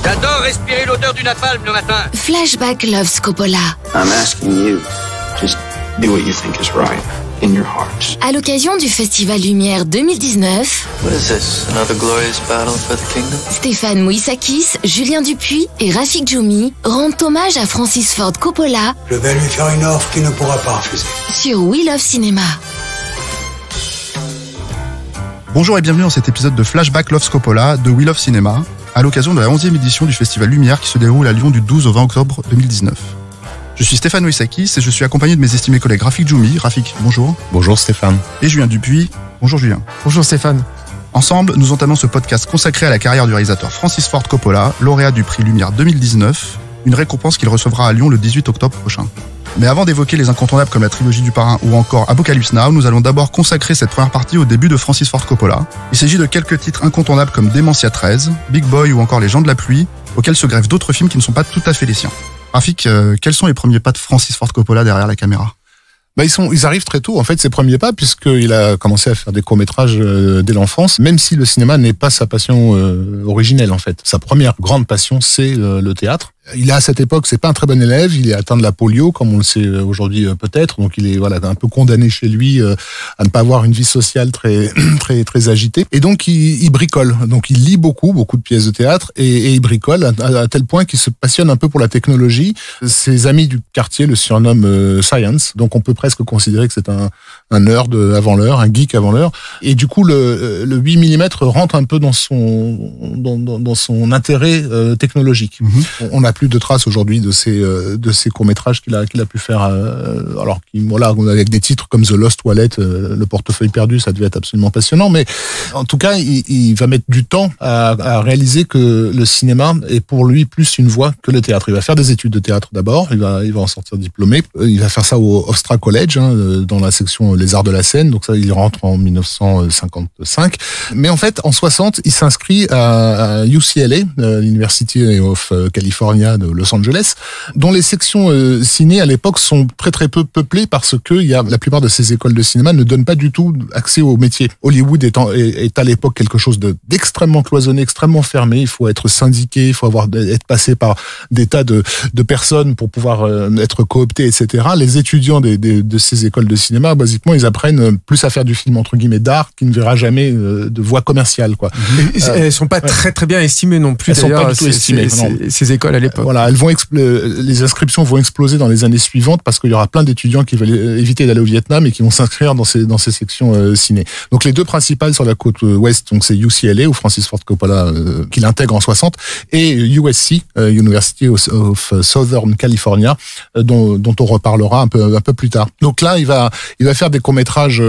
J'adore respirer l'odeur du napalm le matin. Flashback loves Coppola. I'm asking you, just do what you think is right in your heart. À l'occasion du Festival Lumière 2019, What is this? Another glorious battle for the kingdom? Stéphane Moïsakis, Julien Dupuis et Rafik Djoumi rendent hommage à Francis Ford Coppola Je vais lui faire une offre qu'il ne pourra pas refuser. sur We Love Cinéma. Bonjour et bienvenue dans cet épisode de Flashback Loves Coppola de We Love Cinéma, à l'occasion de la 11e édition du Festival Lumière qui se déroule à Lyon du 12 au 20 octobre 2019. Je suis Stéphane Moïsakis et je suis accompagné de mes estimés collègues Rafik Djoumi. Rafik, bonjour. Bonjour Stéphane. Et Julien Dupuis. Bonjour Julien. Bonjour Stéphane. Ensemble, nous entamons ce podcast consacré à la carrière du réalisateur Francis Ford Coppola, lauréat du prix Lumière 2019, une récompense qu'il recevra à Lyon le 18 octobre prochain. Mais avant d'évoquer les incontournables comme la trilogie du Parrain ou encore Apocalypse Now, nous allons d'abord consacrer cette première partie au début de Francis Ford Coppola. Il s'agit de quelques titres incontournables comme Dementia 13, Big Boy ou encore Les Gens de la Pluie, auxquels se greffent d'autres films qui ne sont pas tout à fait les siens. Rafik, quels sont les premiers pas de Francis Ford Coppola derrière la caméra ? Ils arrivent très tôt, en fait, ses premiers pas, puisqu'il a commencé à faire des courts-métrages dès l'enfance, même si le cinéma n'est pas sa passion originelle, en fait. Sa première grande passion, c'est le théâtre. Il a, à cette époque, c'est pas un très bon élève, il est atteint de la polio, comme on le sait aujourd'hui peut-être, donc il est un peu condamné chez lui à ne pas avoir une vie sociale très agitée. Et donc il bricole, donc il lit beaucoup de pièces de théâtre et il bricole à tel point qu'il se passionne un peu pour la technologie. Ses amis du quartier le surnomment Science, donc on peut presque considérer que c'est un nerd avant l'heure, un geek avant l'heure. Et du coup le 8 mm rentre un peu dans son intérêt technologique. Mm-hmm. On n'a plus de traces aujourd'hui de ces courts-métrages qu'il a pu faire, avec des titres comme The Lost Wallet, Le portefeuille perdu, ça devait être absolument passionnant, mais en tout cas, il va mettre du temps à réaliser que le cinéma est pour lui plus une voie que le théâtre. Il va faire des études de théâtre d'abord, il va en sortir diplômé, il va faire ça au Hofstra College, dans la section Les Arts de la Scène, donc ça, il rentre en 1955, mais en fait, en 60, il s'inscrit à UCLA, l'University of California de Los Angeles, dont les sections ciné à l'époque sont très peu peuplées parce que la plupart de ces écoles de cinéma ne donnent pas du tout accès au métier. Hollywood est à l'époque quelque chose d'extrêmement cloisonné, extrêmement fermé. Il faut être syndiqué, il faut être passé par des tas de personnes pour pouvoir être coopté, etc. Les étudiants de ces écoles de cinéma, basiquement, ils apprennent plus à faire du film entre guillemets d'art qui ne verra jamais de voie commerciale, quoi. Elles sont pas très bien estimées non plus. Elles sont pas du tout estimées. Ces écoles à l'époque. Voilà, les inscriptions vont exploser dans les années suivantes parce qu'il y aura plein d'étudiants qui veulent éviter d'aller au Vietnam et qui vont s'inscrire dans ces sections ciné. Donc les deux principales sur la côte ouest, donc c'est UCLA où Francis Ford Coppola qu'il intègre en 60 et USC, University of Southern California, dont on reparlera un peu plus tard. Donc là, il va faire des courts-métrages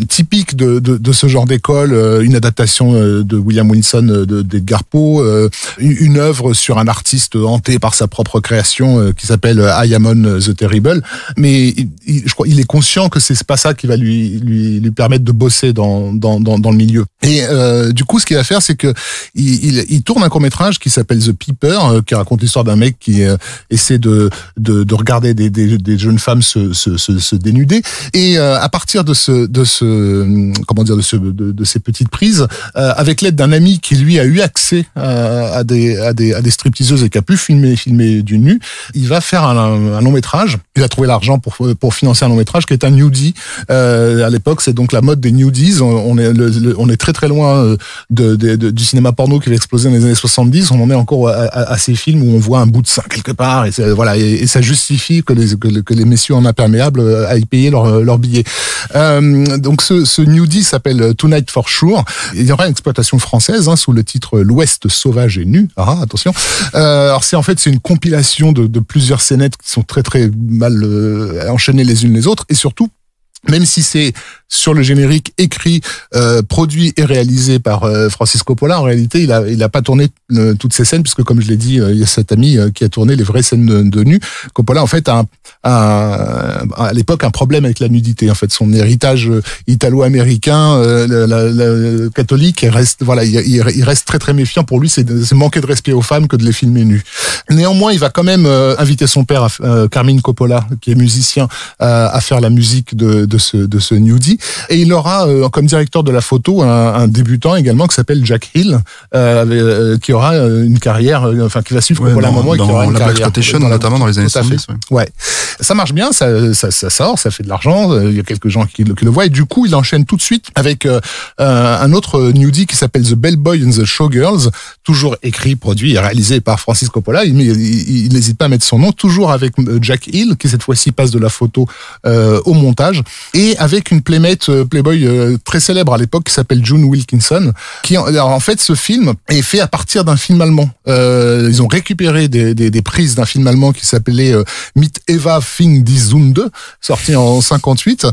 typiques de ce genre d'école, une adaptation de William Wilson d'Edgar Poe, une œuvre sur un artiste hanté par sa propre création qui s'appelle I Am On the Terrible, mais je crois il est conscient que c'est pas ça qui va lui permettre de bosser dans le milieu. Et du coup, ce qu'il va faire, c'est que il tourne un court-métrage qui s'appelle The Peeper, qui raconte l'histoire d'un mec qui essaie de regarder des jeunes femmes se dénuder, et à partir de ces petites prises, avec l'aide d'un ami qui lui a eu accès à des stripteaseuses et qui a pu filmer du nu, il va faire un long métrage. Il a trouvé l'argent pour financer un long métrage qui est un nudie. À l'époque, c'est donc la mode des nudies. On est très loin du cinéma porno qui va exploser dans les années 70. On en est encore à ces films où on voit un bout de sein quelque part et ça justifie que les messieurs en imperméable aillent payer leur billet. Donc ce nudie s'appelle Tonight for Sure. Il y aura une exploitation française sous le titre L'Ouest sauvage et nu. Attention. Alors c'est une compilation de plusieurs scénettes qui sont très mal enchaînées les unes les autres, et surtout, même si c'est sur le générique écrit, produit et réalisé par Francis Coppola, en réalité, il a pas tourné toutes ces scènes, puisque comme je l'ai dit, il y a cet ami qui a tourné les vraies scènes de nu. Coppola, en fait, a à l'époque un problème avec la nudité. En fait, son héritage italo-américain, catholique, il reste très méfiant. Pour lui, c'est manquer de respect aux femmes que de les filmer nues. Néanmoins, il va quand même inviter son père, Carmine Coppola, qui est musicien, à faire la musique de ce nudie. Et il aura comme directeur de la photo un débutant également qui s'appelle Jack Hill, qui aura une carrière, qui va suivre Coppola un moment et qui aura une la carrière. Blaxploitation, notamment dans les années 70. Ouais. Ça marche bien, ça sort, ça fait de l'argent, il y a quelques gens qui le voient, et du coup, il enchaîne tout de suite avec un autre nudie qui s'appelle The Bellboy and the Showgirls, toujours écrit, produit et réalisé par Francis Coppola. Il n'hésite pas à mettre son nom, toujours avec Jack Hill, qui cette fois-ci passe de la photo au montage, et avec une playmate Playboy très célèbre à l'époque qui s'appelle June Wilkinson, alors en fait, ce film est fait à partir d'un film allemand. Ils ont récupéré des prises d'un film allemand qui s'appelait Mit Eva Fing die Sünde, sorti en 58,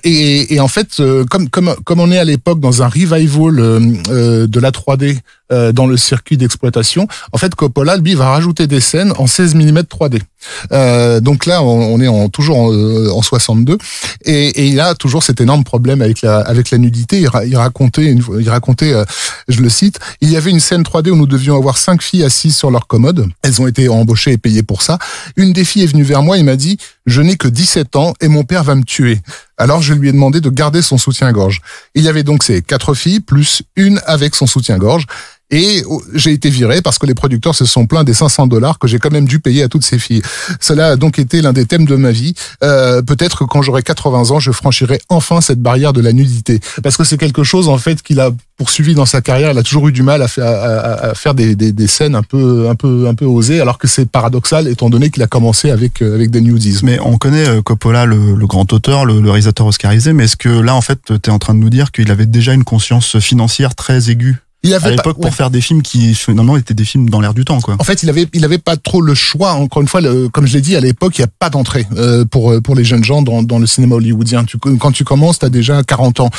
et en fait, comme on est à l'époque dans un revival de la 3D dans le circuit d'exploitation, en fait Coppola lui va rajouter des scènes en 16 mm 3D. Donc là on est toujours en 62 et il a toujours cet énorme problème avec la nudité. Il racontait, je le cite, il y avait une scène 3D où nous devions avoir 5 filles assises sur leur commode. Elles ont été embauchées et payées pour ça. Une des filles est venue vers moi et m'a dit « Je n'ai que 17 ans et mon père va me tuer ». Alors je lui ai demandé de garder son soutien-gorge. Il y avait donc ces 4 filles plus une avec son soutien-gorge. Et j'ai été viré parce que les producteurs se sont plaints des $500 que j'ai quand même dû payer à toutes ces filles. Cela a donc été l'un des thèmes de ma vie. Peut-être que quand j'aurai 80 ans, je franchirai enfin cette barrière de la nudité. Parce que c'est quelque chose, en fait, qu'il a poursuivi dans sa carrière. Il a toujours eu du mal à faire des scènes un peu osées, alors que c'est paradoxal, étant donné qu'il a commencé avec des nudies. Mais on connaît Coppola, le grand auteur, le réalisateur oscarisé, mais est-ce que là, en fait, t'es en train de nous dire qu'il avait déjà une conscience financière très aiguë? À l'époque, pour faire des films qui finalement étaient des films dans l'air du temps, quoi. En fait, il avait pas trop le choix. Encore une fois, comme je l'ai dit, à l'époque, il y a pas d'entrée pour les jeunes gens dans le cinéma hollywoodien. Quand tu commences, t'as déjà 40 ans.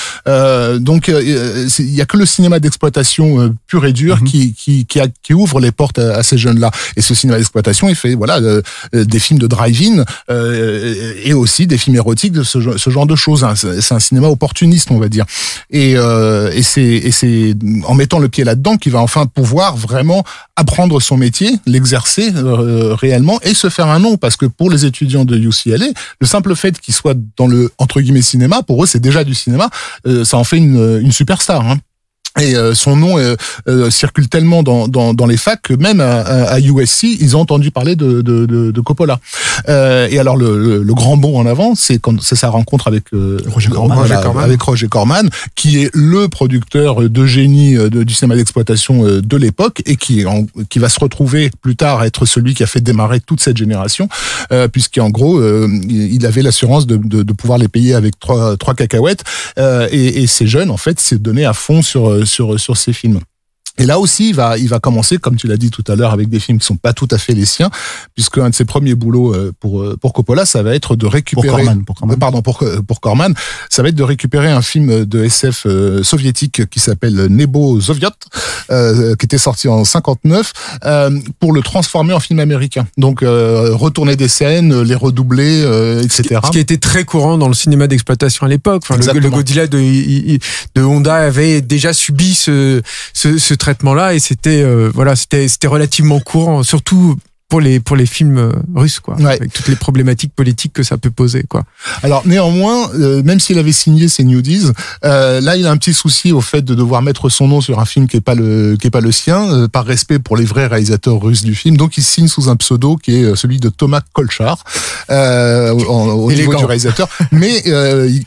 Donc il y a que le cinéma d'exploitation pur et dur qui ouvre les portes à ces jeunes-là. Et ce cinéma d'exploitation, il fait des films de drive-in et aussi des films érotiques, de ce genre de choses. C'est un cinéma opportuniste, on va dire. Et c'est en mettant le pied là-dedans qu'il va enfin pouvoir vraiment apprendre son métier, l'exercer réellement et se faire un nom, parce que pour les étudiants de UCLA, le simple fait qu'ils soient dans le entre guillemets cinéma, pour eux c'est déjà du cinéma, ça en fait une superstar, hein. Et son nom circule tellement dans les facs que même à USC ils ont entendu parler de Coppola. Et alors le grand bond en avant, c'est sa rencontre avec Roger Corman, qui est le producteur de génie du cinéma d'exploitation de l'époque et qui va se retrouver plus tard à être celui qui a fait démarrer toute cette génération, puisqu'en gros il avait l'assurance de pouvoir les payer avec trois cacahuètes, et ces jeunes en fait s'est donné à fond sur ces films. Et là aussi, il va commencer, comme tu l'as dit tout à l'heure, avec des films qui sont pas tout à fait les siens, puisque un de ses premiers boulots pour Coppola, ça va être de récupérer pour Corman, ça va être de récupérer un film de SF soviétique qui s'appelle Nebo Soviet, qui était sorti en 59, pour le transformer en film américain. Donc retourner des scènes, les redoubler, etc. Ce qui était très courant dans le cinéma d'exploitation à l'époque. Enfin, le Godzilla de Honda avait déjà subi ce traitement-là, et c'était relativement courant, surtout pour les films russes, quoi, ouais. Avec toutes les problématiques politiques que ça peut poser, quoi. Alors néanmoins, même s'il avait signé ses nudies, là il a un petit souci au fait de devoir mettre son nom sur un film qui est pas le sien, par respect pour les vrais réalisateurs russes du film. Donc il signe sous un pseudo qui est celui de Thomas Kolchar au niveau du réalisateur, mais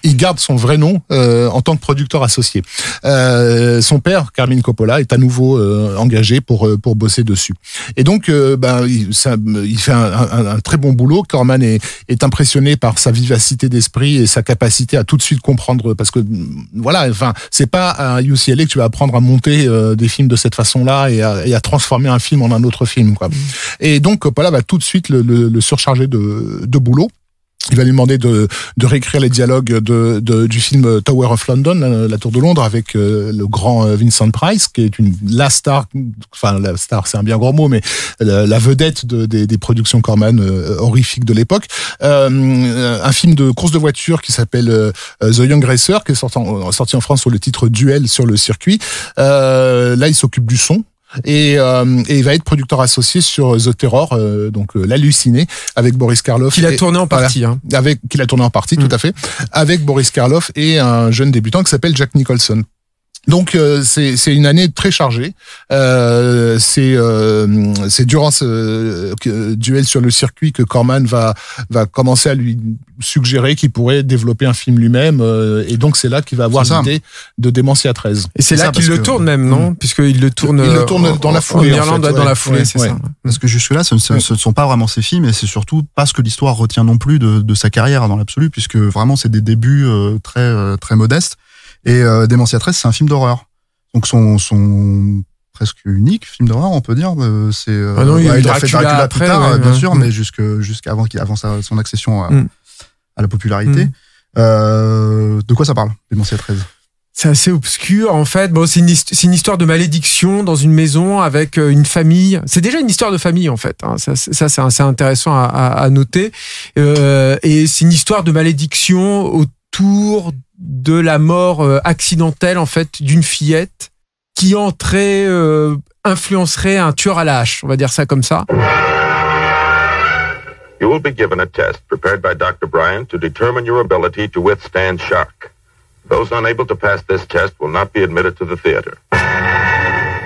il garde son vrai nom en tant que producteur associé. Son père, Carmine Coppola, est à nouveau engagé pour bosser dessus. Et donc il fait un très bon boulot. Corman est impressionné par sa vivacité d'esprit et sa capacité à tout de suite comprendre, parce que voilà, enfin, c'est pas à UCLA que tu vas apprendre à monter des films de cette façon-là et à transformer un film en un autre film, quoi. Et donc Coppola va tout de suite le surcharger de boulot. Il va lui demander de réécrire les dialogues du film Tower of London, la Tour de Londres, avec le grand Vincent Price, qui est la star, c'est un bien gros mot, mais la vedette des productions Corman horrifiques de l'époque. Un film de course de voiture qui s'appelle The Young Racer, qui est sorti en France sous le titre Duel sur le circuit. Là, il s'occupe du son. et il va être producteur associé sur The Terror, donc l'halluciné, avec Boris Karloff. Qu'il a tourné en partie. Voilà, qu'il a tourné en partie, tout à fait, avec Boris Karloff et un jeune débutant qui s'appelle Jack Nicholson. Donc c'est une année très chargée. C'est durant ce duel sur le circuit que Corman va commencer à lui suggérer qu'il pourrait développer un film lui-même, et donc c'est là qu'il va avoir l'idée de Démentia 13. Et c'est là qu'il le tourne même, non? Puisqu'il le tourne. Il le tourne dans la foulée. En Irlande, dans la foulée, c'est ça. Parce que jusque là, ce ne sont pas vraiment ses films, et c'est surtout pas ce que l'histoire retient non plus de sa carrière dans l'absolu, puisque vraiment c'est des débuts très très modestes. Et Démentia 13, c'est un film d'horreur. Donc son presque unique film d'horreur, on peut dire. C'est non, il a fait Dracula après, plus tard, bien sûr, mais jusqu'avant son accession à la popularité. De quoi ça parle, Démentia 13? C'est assez obscur, en fait. Bon, c'est une histoire de malédiction dans une maison avec une famille. C'est déjà une histoire de famille, en fait. Ça c'est assez intéressant à noter. Et c'est une histoire de malédiction autour de la mort accidentelle, en fait, d'une fillette qui influencerait un tueur à la hache. On va dire ça comme ça. You will be given a test prepared by Dr. Bryan to determine your ability to withstand shock. Those unable to pass this test will not be admitted to the theater.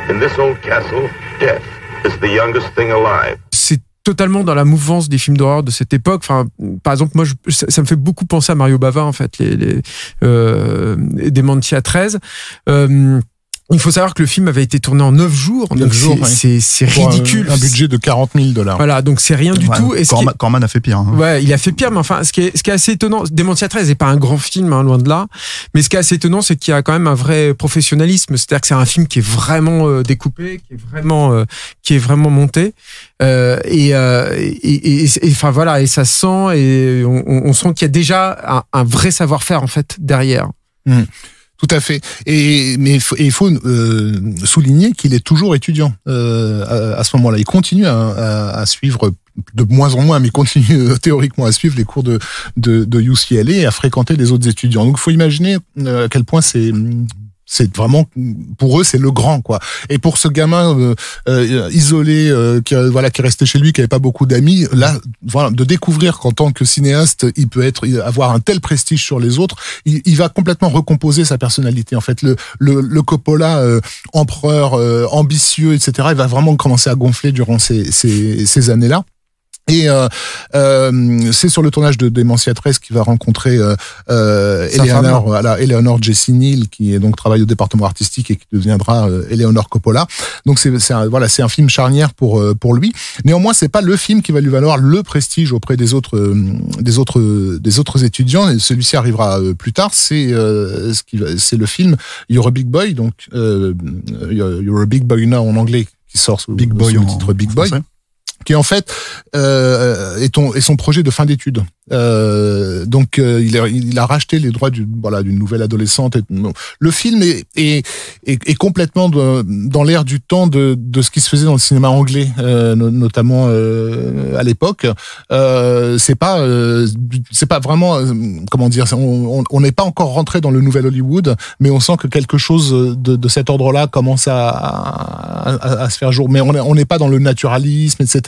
In this old castle, death is the youngest thing alive. C'est totalement dans la mouvance des films d'horreur de cette époque. Enfin, par exemple, moi, ça me fait beaucoup penser à Mario Bava, en fait, les Démentia 13. Il faut savoir que le film avait été tourné en 9 jours. Donc c'est ridicule. Un budget de $40,000. Voilà, donc c'est rien du tout. Et Corman a fait pire. Ouais, il a fait pire, mais enfin, ce qui est assez étonnant, Démentia 13 n'est pas un grand film, loin de là. Mais ce qui est assez étonnant, c'est qu'il y a quand même un vrai professionnalisme. C'est-à-dire que c'est un film qui est vraiment découpé, qui est vraiment monté. Et enfin voilà, et ça se sent, et on sent qu'il y a déjà un vrai savoir-faire, en fait, derrière. Tout à fait. Mais il faut souligner qu'il est toujours étudiant à ce moment-là. Il continue à suivre de moins en moins, mais il continue théoriquement à suivre les cours de UCLA et à fréquenter des autres étudiants. Donc, il faut imaginer à quel point c'est vraiment, pour eux, c'est le grand, quoi. Et pour ce gamin isolé qui est resté chez lui, qui avait pas beaucoup d'amis, là, voilà, de découvrir qu'en tant que cinéaste, il peut avoir un tel prestige sur les autres, il va complètement recomposer sa personnalité. En fait, le Coppola empereur ambitieux, etc., il va vraiment commencer à gonfler durant ces années-là. Et c'est sur le tournage de Démentia 13 qu'il va rencontrer Eleanor Jessie Neal, qui est donc travaille au département artistique et qui deviendra Eleanor Coppola. Donc c'est un film charnière pour lui. Néanmoins, c'est pas le film qui va lui valoir le prestige auprès des autres étudiants. Et celui-ci arrivera plus tard. C'est le film You're a Big Boy, donc You're a Big Boy Now en anglais, qui sort sous le titre Big Boy. Qui en fait est son projet de fin d'études. Donc il a racheté les droits d'une nouvelle adolescente. Le film est complètement dans l'air du temps de ce qui se faisait dans le cinéma anglais, notamment à l'époque. C'est pas vraiment comment dire. On n'est pas encore rentré dans le nouvel Hollywood, mais on sent que quelque chose de cet ordre-là commence à se faire jour. Mais on n'est pas dans le naturalisme, etc.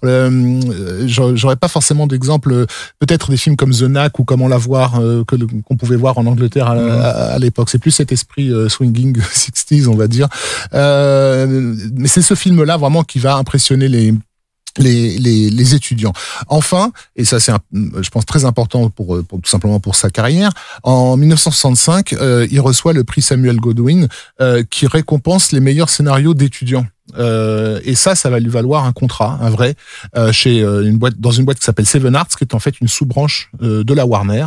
J'aurais pas forcément d'exemple. Peut-être des films comme The Knack ou Comment la voir qu'on pouvait voir en Angleterre à l'époque. C'est plus cet esprit swinging 60s, on va dire. Mais c'est ce film-là vraiment qui va impressionner les étudiants. Enfin, et ça c'est je pense très important pour tout simplement pour sa carrière, en 1965, il reçoit le prix Samuel Goldwyn qui récompense les meilleurs scénarios d'étudiants. Et ça va lui valoir un contrat, un vrai, chez dans une boîte qui s'appelle Seven Arts, qui est en fait une sous-branche de la Warner,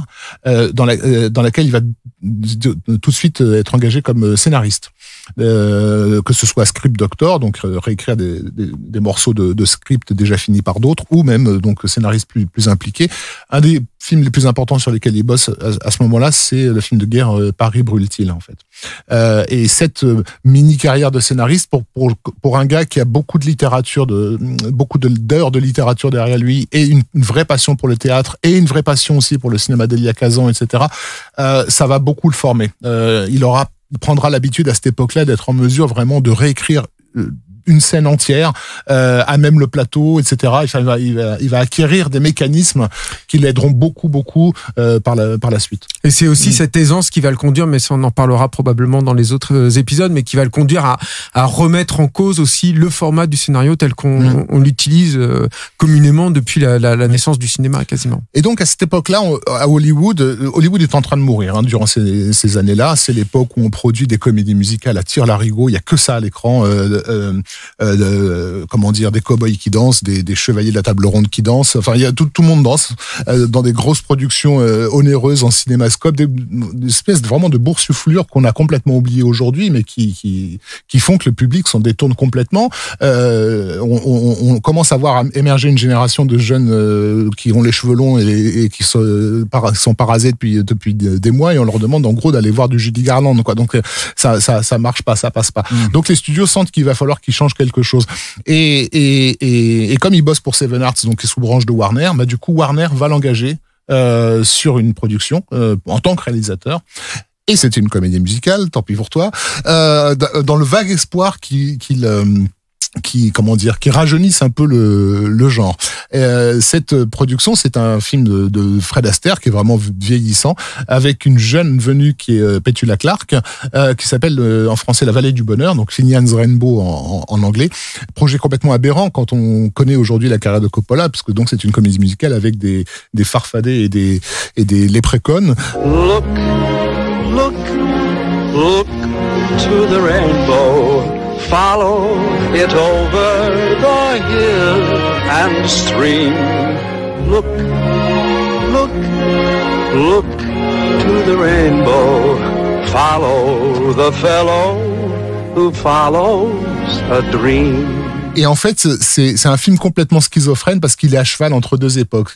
dans laquelle il va tout de suite être engagé comme scénariste. Que ce soit script doctor, donc réécrire des morceaux de script déjà finis par d'autres, ou même donc scénariste plus impliqué. Un des films les plus importants sur lesquels il bosse à ce moment-là, c'est le film de guerre Paris brûle-t-il, en fait. Et cette mini carrière de scénariste pour un gars qui a beaucoup d'heures de littérature derrière lui, et une vraie passion pour le théâtre, et une vraie passion aussi pour le cinéma d'Elia Kazan, etc. Ça va beaucoup le former. Il prendra l'habitude à cette époque-là d'être en mesure vraiment de réécrire une scène entière, à même le plateau, etc. Enfin, il va acquérir des mécanismes qui l'aideront beaucoup par la suite. Et c'est aussi cette aisance qui va le conduire, mais ça on en parlera probablement dans les autres épisodes, mais qui va le conduire à remettre en cause aussi le format du scénario tel qu'on l'utilise communément depuis la naissance du cinéma quasiment. Et donc à cette époque-là, à Hollywood est en train de mourir durant ces années-là. C'est l'époque où on produit des comédies musicales à tire-larigot. Il y a que ça à l'écran. Comment dire, des cow-boys qui dansent, des chevaliers de la table ronde qui dansent. Enfin, il y a tout le monde danse dans des grosses productions onéreuses en cinémascope, des espèces vraiment de boursouflures qu'on a complètement oubliées aujourd'hui, mais qui font que le public s'en détourne complètement. On commence à voir émerger une génération de jeunes qui ont les cheveux longs et qui sont parasés depuis des mois, et on leur demande en gros d'aller voir du Judy Garland, quoi. Donc ça marche pas, ça passe pas. Donc les studios sentent qu'il va falloir qu'ils changent quelque chose. Et comme il bosse pour Seven Arts, donc qui est sous branche de Warner, du coup Warner va l'engager sur une production en tant que réalisateur. Et c'était une comédie musicale, tant pis pour toi, dans le vague espoir qui rajeunissent un peu le genre. Cette production, c'est un film de Fred Astaire qui est vraiment vieillissant, avec une jeune venue qui est Petula Clark, qui s'appelle en français La Vallée du Bonheur, donc Finian's Rainbow en anglais. Projet complètement aberrant quand on connaît aujourd'hui la carrière de Coppola, parce que donc c'est une comédie musicale avec des farfadets et des léprechauns. Look to the rainbow. Follow it over the hill and stream. Look to the rainbow. Follow the fellow who follows a dream. Et en fait, c'est un film complètement schizophrène parce qu'il est à cheval entre deux époques.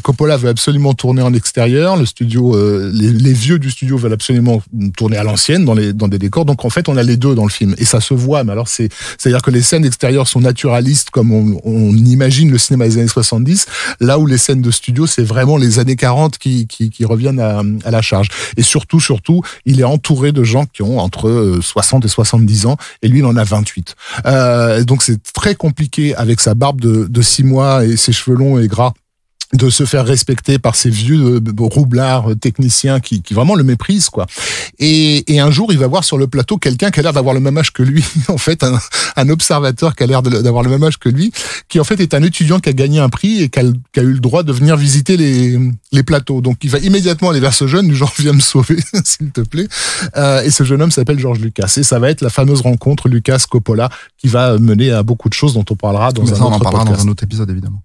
Coppola veut absolument tourner en extérieur, le studio, les vieux du studio veulent absolument tourner à l'ancienne dans des décors. Donc en fait, on a les deux dans le film et ça se voit. Mais alors c'est-à-dire que les scènes extérieures sont naturalistes comme on imagine le cinéma des années 70, là où les scènes de studio, c'est vraiment les années 40 qui reviennent à la charge. Et surtout, il est entouré de gens qui ont entre 60 et 70 ans et lui, il en a 28. Donc c'est très compliqué avec sa barbe de 6 mois et ses cheveux longs et gras de se faire respecter par ces vieux roublards techniciens qui vraiment le méprisent, quoi. Et un jour, il va voir sur le plateau quelqu'un qui a l'air d'avoir le même âge que lui, en fait, un observateur qui a l'air d'avoir le même âge que lui, qui en fait est un étudiant qui a gagné un prix et qui a eu le droit de venir visiter les plateaux. Donc il va immédiatement aller vers ce jeune, du genre viens me sauver, s'il te plaît. Et ce jeune homme s'appelle George Lucas. Et ça va être la fameuse rencontre Lucas-Coppola qui va mener à beaucoup de choses dont on parlera dans un autre podcast. On en parlera dans un autre épisode, évidemment.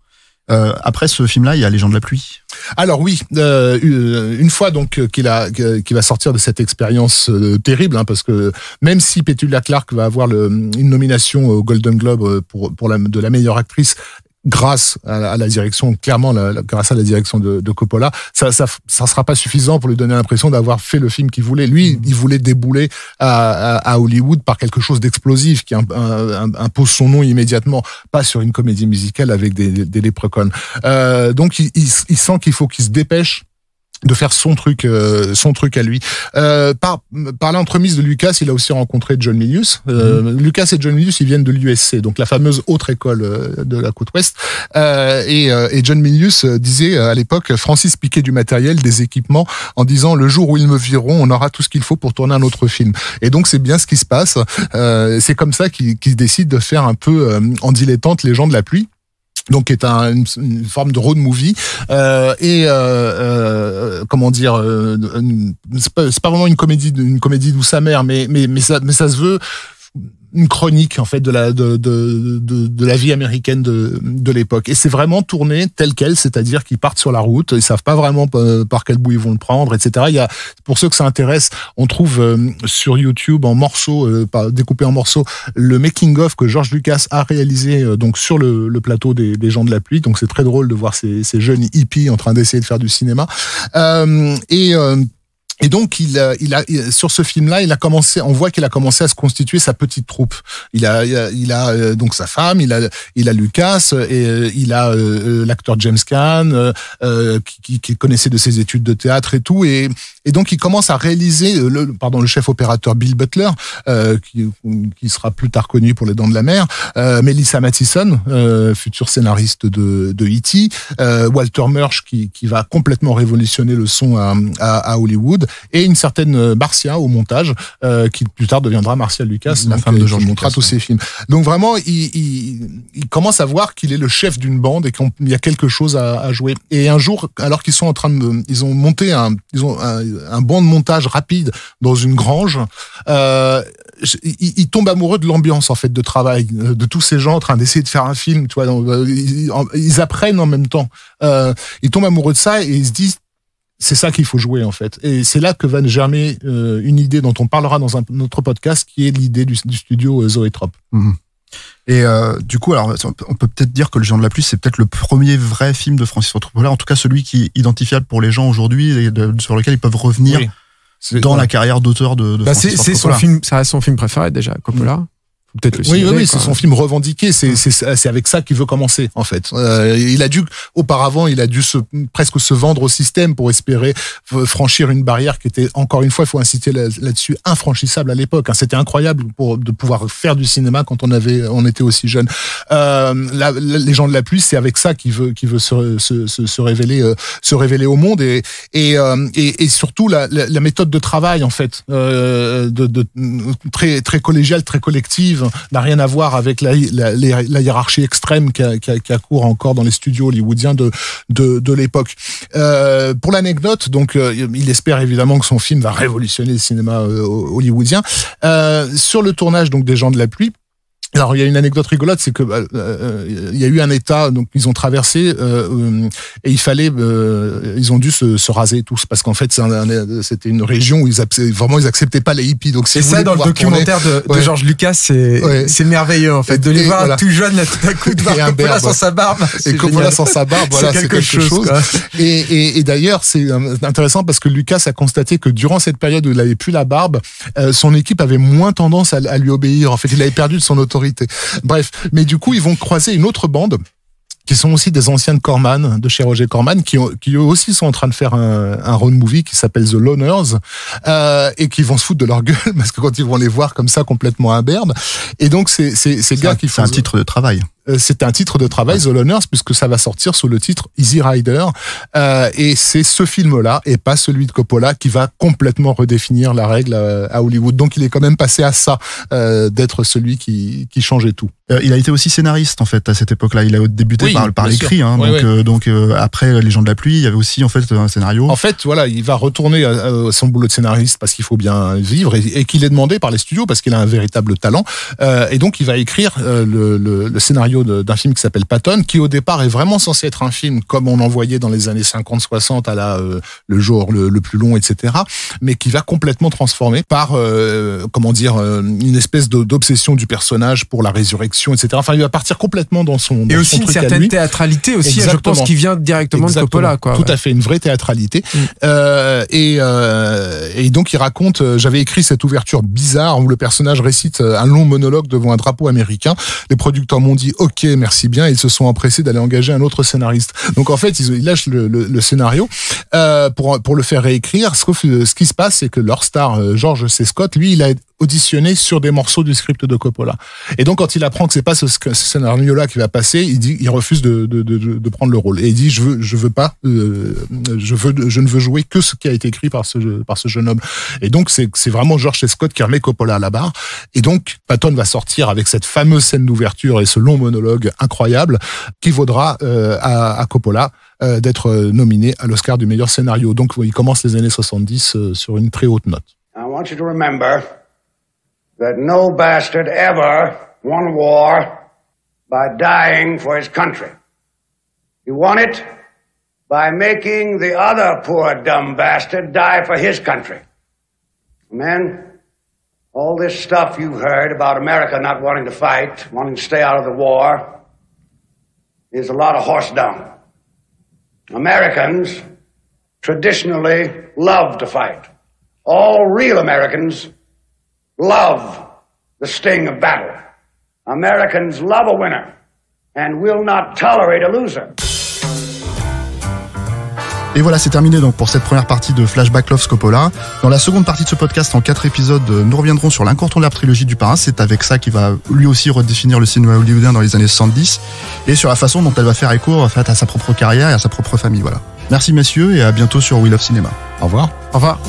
Après ce film-là, il y a Les Gens de la Pluie. Alors oui, une fois donc qu'il va sortir de cette expérience terrible, parce que même si Petula Clark va avoir une nomination au Golden Globe de la meilleure actrice, grâce à la direction, clairement, grâce à la direction de Coppola, ça sera pas suffisant pour lui donner l'impression d'avoir fait le film qu'il voulait. Lui, il voulait débouler à Hollywood par quelque chose d'explosif qui impose son nom immédiatement, pas sur une comédie musicale avec des léprechauns. Donc, il sent qu'il faut qu'il se dépêche de faire son truc à lui. Par l'entremise de Lucas, il a aussi rencontré John Milius. Lucas et John Milius, ils viennent de l'USC, donc la fameuse autre école de la côte ouest. Et John Milius disait à l'époque, Francis piquait du matériel, des équipements, en disant le jour où ils me vireront, on aura tout ce qu'il faut pour tourner un autre film. Et donc c'est bien ce qui se passe. C'est comme ça qu'il décide de faire un peu en dilettante Les Gens de la Pluie. Donc, qui est une forme de road movie comment dire, c'est pas vraiment une comédie douce amère, mais ça se veut une chronique en fait de la vie américaine de l'époque, et c'est vraiment tourné tel quel, c'est-à-dire qu'ils partent sur la route, ils savent pas vraiment par quel bout ils vont le prendre, etc. Il y a, pour ceux que ça intéresse, on trouve sur YouTube en morceaux, découpé en morceaux, le making of que George Lucas a réalisé donc sur le plateau des Gens de la Pluie. Donc c'est très drôle de voir ces jeunes hippies en train d'essayer de faire du cinéma. Et donc sur ce film-là, on voit qu'il a commencé à se constituer sa petite troupe. Il a donc sa femme, il a Lucas et il a l'acteur James Caan qui connaissait de ses études de théâtre et tout, et donc il commence à réaliser le chef opérateur Bill Butler qui sera plus tard connu pour Les Dents de la Mer, Melissa Mathison, futur scénariste de E.T., Walter Murch qui va complètement révolutionner le son à Hollywood, et une certaine Marcia au montage, qui plus tard deviendra Marcia Lucas, la femme de George Lucas, tous ses films. Donc vraiment, il commence à voir qu'il est le chef d'une bande et qu'il y a quelque chose à jouer. Et un jour, alors qu'ils sont ils ont monté un banc de montage rapide dans une grange, il tombe amoureux de l'ambiance en fait de travail, de tous ces gens en train d'essayer de faire un film, tu vois. Ils apprennent en même temps. Ils tombent amoureux de ça et ils se disent, c'est ça qu'il faut jouer en fait. Et c'est là que va germer une idée dont on parlera dans un autre podcast, qui est l'idée du studio Zoétrope. Mmh. Et du coup, alors on peut peut-être dire que Le Géant de la Pluie, c'est peut-être le premier vrai film de Francis Ford Coppola, en tout cas celui qui est identifiable pour les gens aujourd'hui et sur lequel ils peuvent revenir dans la carrière d'auteur de Francis Ford Coppola. Ça reste son film préféré déjà, Coppola. Peut-être le oui, c'est son film revendiqué. C'est avec ça qu'il veut commencer, en fait. Auparavant, il a dû presque se vendre au système pour espérer franchir une barrière qui était, encore une fois, il faut insister là-dessus, infranchissable à l'époque. C'était incroyable de pouvoir faire du cinéma quand on était aussi jeune. Les Gens de la Pluie, c'est avec ça qu'il veut se révéler au monde, et surtout la méthode de travail, en fait, très très collégiale, très collective, n'a rien à voir avec la hiérarchie extrême qui accourt encore dans les studios hollywoodiens de l'époque. Pour l'anecdote, donc, il espère évidemment que son film va révolutionner le cinéma hollywoodien. Sur le tournage donc des Gens de la Pluie, alors il y a une anecdote rigolote, c'est que il y a eu un état, donc ils ont traversé et ils ont dû se raser tous, parce qu'en fait c'était une région où ils acceptaient pas les hippies. Donc c'est ça dans le documentaire de George Lucas, c'est merveilleux en fait de les voir tout jeunes là tout à coup, de voir Coppola sans sa barbe. Et Coppola sans sa barbe, voilà, c'est quelque chose. Et d'ailleurs c'est intéressant parce que Lucas a constaté que durant cette période où il avait plus la barbe, son équipe avait moins tendance à lui obéir. En fait, il avait perdu de son autorité. Bref, mais du coup, ils vont croiser une autre bande qui sont aussi des anciens de Corman, de chez Roger Corman, qui eux aussi sont en train de faire un road movie qui s'appelle The Loners, et qui vont se foutre de leur gueule parce que quand ils vont les voir comme ça complètement imberbes. Et donc ces gars qui font un titre de travail. C'est un titre de travail, The Loners, puisque ça va sortir sous le titre Easy Rider. Et c'est ce film-là, et pas celui de Coppola, qui va complètement redéfinir la règle à Hollywood. Donc il est quand même passé à ça, d'être celui qui changeait tout. Il a été aussi scénariste, en fait, à cette époque-là. Il a débuté par l'écrit. Hein, donc après Les Gens de la Pluie, il y avait aussi en fait un scénario. En fait, voilà, il va retourner à son boulot de scénariste parce qu'il faut bien vivre, et qu'il est demandé par les studios parce qu'il a un véritable talent. Et donc il va écrire le scénario d'un film qui s'appelle Patton, qui au départ est vraiment censé être un film comme on en voyait dans les années 50-60 à le jour le plus long, etc., mais qui va complètement transformer par une espèce d'obsession du personnage pour la résurrection, etc. Enfin, il va partir complètement dans son et aussi son une truc certaine théâtralité aussi. Exactement. Je pense qu'il vient directement de Coppola, quoi. Tout à fait, une vraie théâtralité. Et donc il raconte, j'avais écrit cette ouverture bizarre où le personnage récite un long monologue devant un drapeau américain. Les producteurs m'ont dit ok, merci bien, et ils se sont empressés d'aller engager un autre scénariste. Donc en fait, ils lâchent le scénario pour le faire réécrire. Ce qui se passe, c'est que leur star, George C. Scott, lui, il a auditionné sur des morceaux du script de Coppola. Et donc quand il apprend que c'est pas ce scénario-là qui va passer, il refuse de prendre le rôle. Et il dit je ne veux jouer que ce qui a été écrit par ce jeune homme. Et donc c'est vraiment George C. Scott qui remet Coppola à la barre. Et donc Patton va sortir avec cette fameuse scène d'ouverture et ce long monologue incroyable qui vaudra à Coppola d'être nominé à l'Oscar du meilleur scénario. Donc il commence les années 70 sur une très haute note. I want you to remember that no bastard ever won a war by dying for his country. He won it by making the other poor dumb bastard die for his country. Men, all this stuff you've heard about America not wanting to fight, wanting to stay out of the war, is a lot of horse dung. Americans traditionally love to fight. All real Americans love the sting of battle. Americans love a winner and will not tolerate a loser. Et voilà, c'est terminé donc pour cette première partie de Flashback Love Coppola. Dans la seconde partie de ce podcast, en 4 épisodes, nous reviendrons sur l'incontournable trilogie du Parrain. C'est avec ça qu'il va lui aussi redéfinir le cinéma hollywoodien dans les années 70 et sur la façon dont elle va faire écho en fait, à sa propre carrière et à sa propre famille. Voilà. Merci messieurs et à bientôt sur We Love Cinéma. Au revoir. Au revoir.